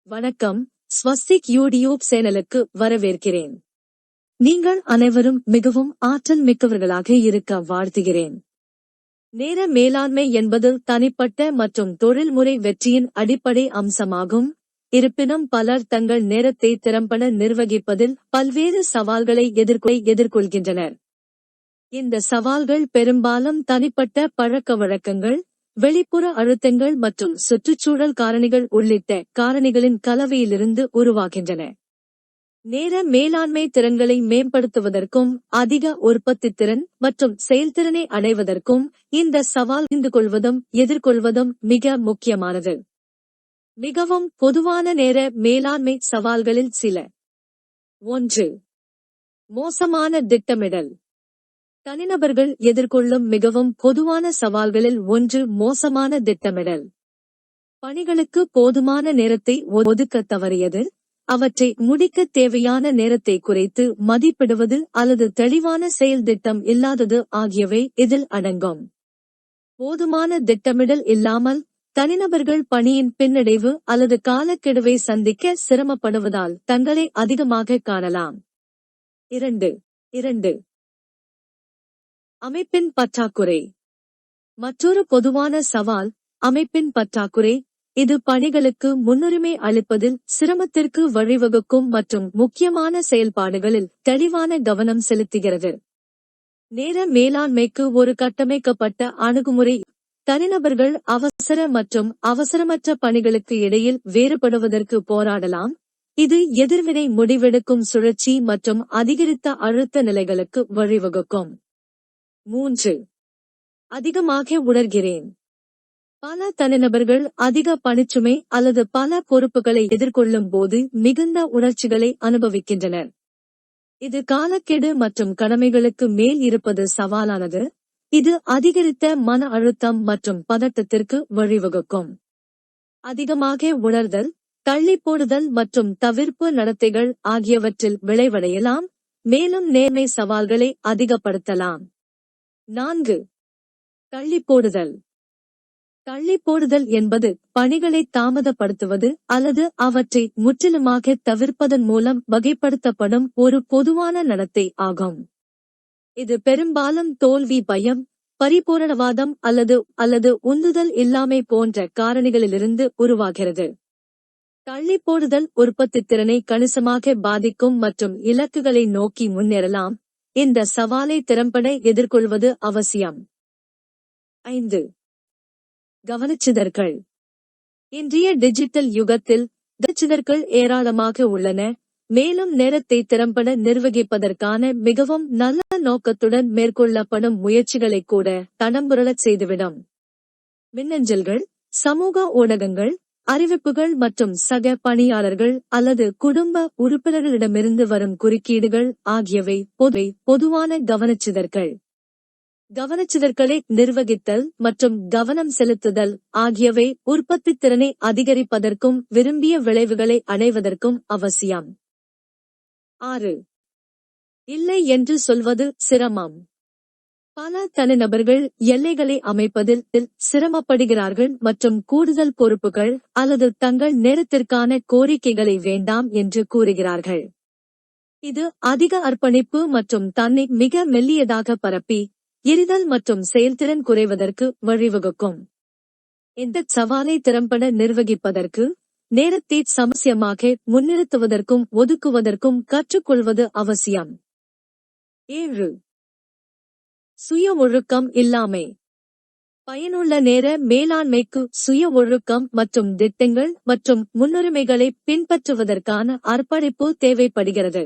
வணக்கம். ஸ்வஸ்திக் யூடியூப் சேனலுக்கு வரவேற்கிறேன். நீங்கள் அனைவரும் மிகவும் ஆற்றல் மிக்கவர்களாக இருக்க வாழ்த்துகிறேன். நேர மேலாண்மை என்பது தனிப்பட்ட மற்றும் தொழில்முறை வெற்றியின் அடிப்படை அம்சமாகும். இருப்பினும் பலர் தங்கள் நேரத்தை திறம்பட நிர்வகிப்பதில் பல்வேறு சவால்களை எதிர்கொள்கின்றனர். இந்த சவால்கள் பெரும்பாலும் தனிப்பட்ட பழக்கவழக்கங்கள், வெளிப்புற அழுத்தங்கள் மற்றும் சுற்றுச்சூழல் காரணிகள் உள்ளிட்ட காரணிகளின் கலவையிலிருந்து உருவாகின்றன. நேர மேலாண்மை திறன்களை மேம்படுத்துவதற்கும் அதிக உற்பத்தித்திறன் மற்றும் செயல்திறனை அடைவதற்கும் இந்த சவால் எதிர்கொள்வதும் மிக முக்கியமானது. மிகவும் பொதுவான நேர மேலாண்மை சவால்களில் சில. 1. மோசமான திட்டமிடல். தனிநபர்கள் எதிர்கொள்ளும் மிகவும் பொதுவான சவால்களில் ஒன்று மோசமான திட்டமிடல். பணிகளுக்கு போதுமான நேரத்தை ஒதுக்க தவறியது, அவற்றை முடிக்க தேவையான நேரத்தை குறைத்து மதிப்பிடுவது அல்லது தெளிவான செயல் திட்டம் இல்லாதது ஆகியவை இதில் அடங்கும். போதுமான திட்டமிடல் இல்லாமல் தனிநபர்கள் பணியின் பின்னடைவு அல்லது காலக்கெடுவை சந்திக்க சிரமப்படுவதால் தங்களை அதிகமாக காணலாம். 2. அமைப்பின் பற்றாக்குறை. மற்றொரு பொதுவான சவால் அமைப்பின் பற்றாக்குறை. இது பணிகளுக்கு முன்னுரிமை அளிப்பதில் சிரமத்திற்கு வழிவகுக்கும் மற்றும் முக்கியமான செயல்பாடுகளில் தெளிவான கவனம் செலுத்துகிறது. நேர மேலாண்மைக்கு ஒரு கட்டமைக்கப்பட்ட அணுகுமுறை. தனிநபர்கள் அவசர மற்றும் அவசரமற்ற பணிகளுக்கு இடையில் வேறுபடுவதற்கு போராடலாம். இது எதிர்வினை முடிவெடுக்கும் சுழற்சி மற்றும் அதிகரித்த அழுத்த நிலைகளுக்கு வழிவகுக்கும். 3. அதிகமாக உணர்கிறேன். பல தனிநபர்கள் அதிக பணிச்சுமை அல்லது பல பொறுப்புகளை எதிர்கொள்ளும் போது மிகுந்த உணர்ச்சிகளை அனுபவிக்கின்றனர். இது காலக்கெடு மற்றும் கடமைகளுக்கு மேல் இருப்பது சவாலானது. இது அதிகரித்த மன அழுத்தம் மற்றும் பதட்டத்திற்கு வழிவகுக்கும். அதிகமாக உணர்தல், தள்ளிப்போடுதல் மற்றும் தவிர்ப்பு நடத்தைகள் ஆகியவற்றில் விளைவடையலாம், மேலும் நேர்மை சவால்களை அதிகப்படுத்தலாம். 4. தள்ளிப்போடுதல். தள்ளிப்போடுதல் என்பது பணிகளை தாமதப்படுத்துவது அல்லது அவற்றை முற்றிலுமாக தவிர்ப்பதன் மூலம் வகைப்படுத்தப்படும் ஒரு பொதுவான நடத்தை ஆகும். இது பெரும்பாலும் தோல்வி பயம், பரிபூரணவாதம் அல்லது உந்துதல் இல்லாமை போன்ற காரணிகளிலிருந்து உருவாகிறது. தள்ளிப்போடுதல் உற்பத்தித்திறனை கணிசமாக பாதிக்கும் மற்றும் இலக்குகளை நோக்கி முன்னேறலாம். இந்த சவாலை திறம்பட எதிர்கொள்வது அவசியம். 5. கவனச்சிதறல். இன்றைய டிஜிட்டல் யுகத்தில் கவனச்சிதறல் ஏராளமாக உள்ளன, மேலும் நேரத்தை திறம்பட நிர்வகிப்பதற்கான மிகவும் நல்ல நோக்கத்துடன் மேற்கொள்ளப்படும் முயற்சிகளை கூட தடம்புரளச் செய்துவிடும். மின்னஞ்சல்கள், சமூக ஊடகங்கள், அறிவிப்புகள் மற்றும் சக பணியாளர்கள் அல்லது குடும்ப உறுப்பினர்களிடமிருந்து வரும் குறுக்கீடுகள் ஆகியவை பொதுவான கவனச்சிதறல். கவனச்சிதறலை நிர்வகித்தல் மற்றும் கவனம் செலுத்துதல் ஆகியவை உற்பத்தித்திறனை அதிகரிப்பதற்கும் விரும்பிய விளைவுகளை அடைவதற்கும் அவசியம். 6. இல்லை என்று சொல்வது சிரமம். பல தனிநபர்கள் எல்லைகளை அமைப்பதில் சிரமப்படுகிறார்கள் மற்றும் கூடுதல் பொறுப்புகள் அல்லது தங்கள் நேரத்திற்கான கோரிக்கைகளை வேண்டாம் என்று கூறுகிறார்கள். இது அதிக அர்ப்பணிப்பு மற்றும் தன்னை மிக மெல்லியதாக பரப்பி எரிதல் மற்றும் செயல்திறன் குறைவதற்கு வழிவகுக்கும். இந்த சவாலை திறம்பட நிர்வகிப்பதற்கு நேரத்தை சமசியமாக முன்னிறுத்துவதற்கும் ஒதுக்குவதற்கும் கற்றுக்கொள்வது அவசியம். 7. சுய ஒழுக்கம் இல்லாமை. பயனுள்ள நேர மேலாண்மைக்கு சுய ஒழுக்கம் மற்றும் திட்டங்கள் மற்றும் முன்னுரிமைகளை பின்பற்றுவதற்கான அர்ப்பணிப்பு தேவைப்படுகிறது.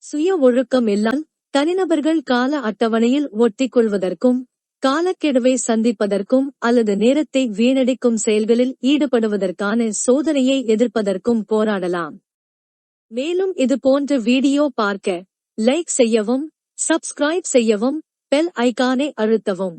சுய ஒழுக்கம் இல்லாமல் தனிநபர்கள் கால அட்டவணையில் ஒட்டிக்கொள்வதற்கும், காலக்கெடுவை சந்திப்பதற்கும் அல்லது நேரத்தை வீணடிக்கும் செயல்களில் ஈடுபடுவதற்கான சோதனையை எதிர்ப்பதற்கும் போராடலாம். மேலும் இது போன்ற வீடியோ பார்க்க லைக் செய்யவும், சப்ஸ்கிரைப் செய்யவும், பெல் ஐகானை அழுத்தவும்.